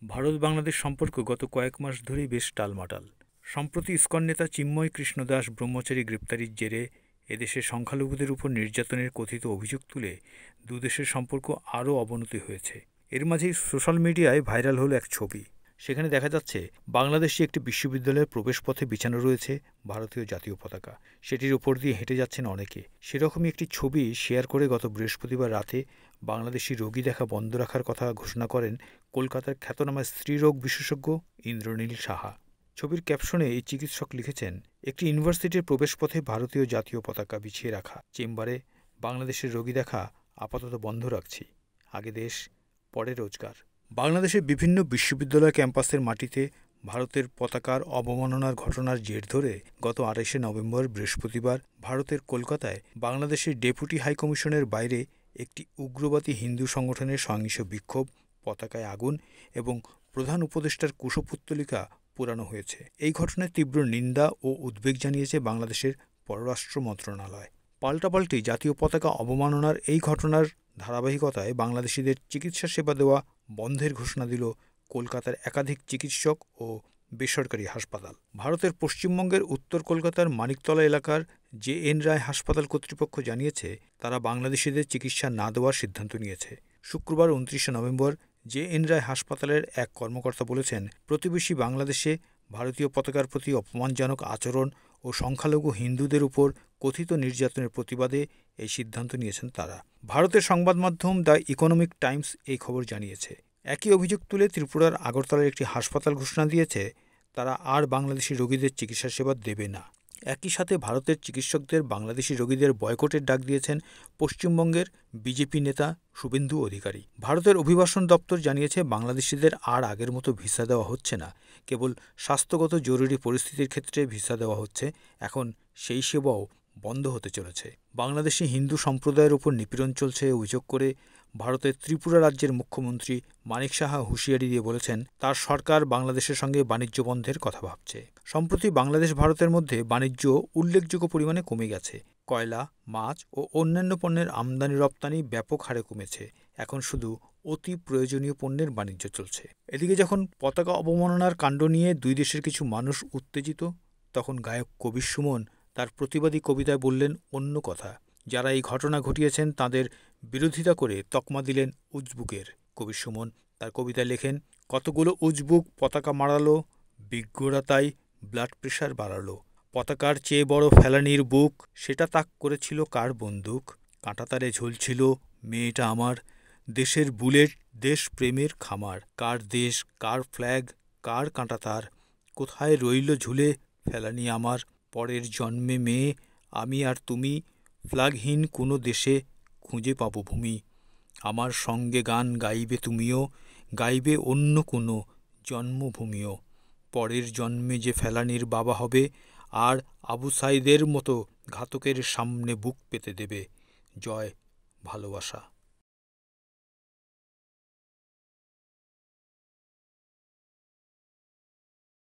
ভারত বাংলাদেশ সম্পর্ক গত কয়েক মাস ধরেই বেশ টালমাটাল। সম্প্রতি ইসকন নেতা চিন্ময় কৃষ্ণ দাস ব্রহ্মচারী গ্রেপ্তারির জেরে এদেশের সংখ্যালঘুদের উপর নির্যাতনের কথিত অভিযোগ তুলে দুদেশের সম্পর্ক আরও অবনতি হয়েছে। এর মাঝেই সোশ্যাল মিডিয়ায় ভাইরাল হলো এক ছবি। সেখানে দেখা যাচ্ছে বাংলাদেশে একটি বিশ্ববিদ্যালয়ের প্রবেশপথে বিছানো রয়েছে ভারতীয় জাতীয় পতাকা। সেটির উপর দিয়ে হেঁটে যাচ্ছেন অনেকে। সেরকমই একটি ছবি শেয়ার করে গত বৃহস্পতিবার রাতে বাংলাদেশি রোগী দেখা বন্ধ রাখার কথা ঘোষণা করেন কলকাতার খ্যাতনামা স্ত্রীরোগ বিশেষজ্ঞ ইন্দ্রনীল সাহা। ছবির ক্যাপশনে এই চিকিৎসক লিখেছেন, একটি ইউনিভার্সিটির প্রবেশপথে ভারতীয় জাতীয় পতাকা বিছিয়ে রাখা চেম্বারে বাংলাদেশের রোগী দেখা আপাতত বন্ধ রাখছি। আগে দেশ, পরে রোজগার। বাংলাদেশের বিভিন্ন বিশ্ববিদ্যালয় ক্যাম্পাসের মাটিতে ভারতের পতাকার অবমাননার ঘটনার জের ধরে গত ২৮শে নভেম্বর বৃহস্পতিবার ভারতের কলকাতায় বাংলাদেশের ডেপুটি হাইকমিশনের বাইরে একটি উগ্রবাদী হিন্দু সংগঠনের সহিংস বিক্ষোভ, পতাকায় আগুন এবং প্রধান উপদেষ্টার কুশপুত্তলিকা পোড়ানো হয়েছে। এই ঘটনায় তীব্র নিন্দা ও উদ্বেগ জানিয়েছে বাংলাদেশের পররাষ্ট্র মন্ত্রণালয়। পাল্টাপাল্টি জাতীয় পতাকা অবমাননার এই ঘটনার ধারাবাহিকতায় বাংলাদেশিদের চিকিৎসা সেবা দেওয়া বন্ধের ঘোষণা দিল কলকাতার একাধিক চিকিৎসক ও বেসরকারি হাসপাতাল। ভারতের পশ্চিমবঙ্গের উত্তর কলকাতার মানিকতলা এলাকার জে.এন. রায় হাসপাতাল কর্তৃপক্ষ জানিয়েছে, তারা বাংলাদেশিদের চিকিৎসা না দেওয়ার সিদ্ধান্ত নিয়েছে। শুক্রবার ২৯শে নভেম্বর জে.এন. রায় হাসপাতালের এক কর্মকর্তা বলেছেন, প্রতিবেশী বাংলাদেশে ভারতীয় পতাকার প্রতি অপমানজনক আচরণ ও সংখ্যালঘু হিন্দুদের উপর কথিত নির্যাতনের প্রতিবাদে এই সিদ্ধান্ত নিয়েছেন তারা। ভারতের সংবাদ মাধ্যম দ্য ইকোনমিক টাইমস এই খবর জানিয়েছে। একই অভিযোগ তুলে ত্রিপুরার আগরতলার একটি হাসপাতাল ঘোষণা দিয়েছে, তারা আর বাংলাদেশি রোগীদের চিকিৎসা সেবা দেবে না। একই সাথে ভারতের চিকিৎসকদের বাংলাদেশি রোগীদের বয়কটের ডাক দিয়েছেন পশ্চিমবঙ্গের বিজেপি নেতা শুভেন্দু অধিকারী। ভারতের অভিবাসন দপ্তর জানিয়েছে, বাংলাদেশিদের আর আগের মতো ভিসা দেওয়া হচ্ছে না। কেবল স্বাস্থ্যগত জরুরি পরিস্থিতির ক্ষেত্রে ভিসা দেওয়া হচ্ছে। এখন সেই সেবাও বন্ধ হতে চলেছে। বাংলাদেশি হিন্দু সম্প্রদায়ের উপর নিপীড়ন চলছে অভিযোগ করে ভারতের ত্রিপুরা রাজ্যের মুখ্যমন্ত্রী মানিক সাহা হুঁশিয়ারি দিয়ে বলেছেন, তার সরকার বাংলাদেশের সঙ্গে বাণিজ্য বন্ধের কথা ভাবছে। সম্প্রতি বাংলাদেশ ভারতের মধ্যে বাণিজ্য উল্লেখযোগ্য পরিমাণে কমে গেছে। কয়লা, মাছ ও অন্যান্য পণ্যের আমদানি রপ্তানি ব্যাপক হারে কমেছে। এখন শুধু অতি প্রয়োজনীয় পণ্যের বাণিজ্য চলছে। এদিকে যখন পতাকা অবমাননার কাণ্ড নিয়ে দুই দেশের কিছু মানুষ উত্তেজিত, তখন গায়ক কবির সুমন তার প্রতিবাদী কবিতায় বললেন অন্য কথা। যারা এই ঘটনা ঘটিয়েছেন তাদের বিরোধিতা করে তকমা দিলেন উজবুকের। কবির সুমন তার কবিতায় লেখেন, কতগুলো উজবুক পতাকা মারালো, বিজ্ঞরা তাই ব্লাড প্রেশার বাড়ালো। পতাকার চেয়ে বড় ফেলানির বুক, সেটা তাক করেছিল কার বন্দুক। কাঁটাতারে ঝুলছিল মেয়েটা আমার, দেশের বুলেট, দেশ প্রেমের খামার। কার দেশ, কার ফ্ল্যাগ, কার কাঁটাতার, কোথায় রইল ঝুলে ফেলানি আমার। পরের জন্মে মেয়ে আমি আর তুমি, ফ্ল্যাগহীন কোনো দেশে খুঁজে পাবো ভূমি। আমার সঙ্গে গান গাইবে তুমিও, গাইবে অন্য কোনো জন্মভূমিও। পরের জন্মে যে ফেলানির বাবা হবে, আর আবু সাইদের মতো ঘাতকের সামনে বুক পেতে দেবে। জয় ভালোবাসা।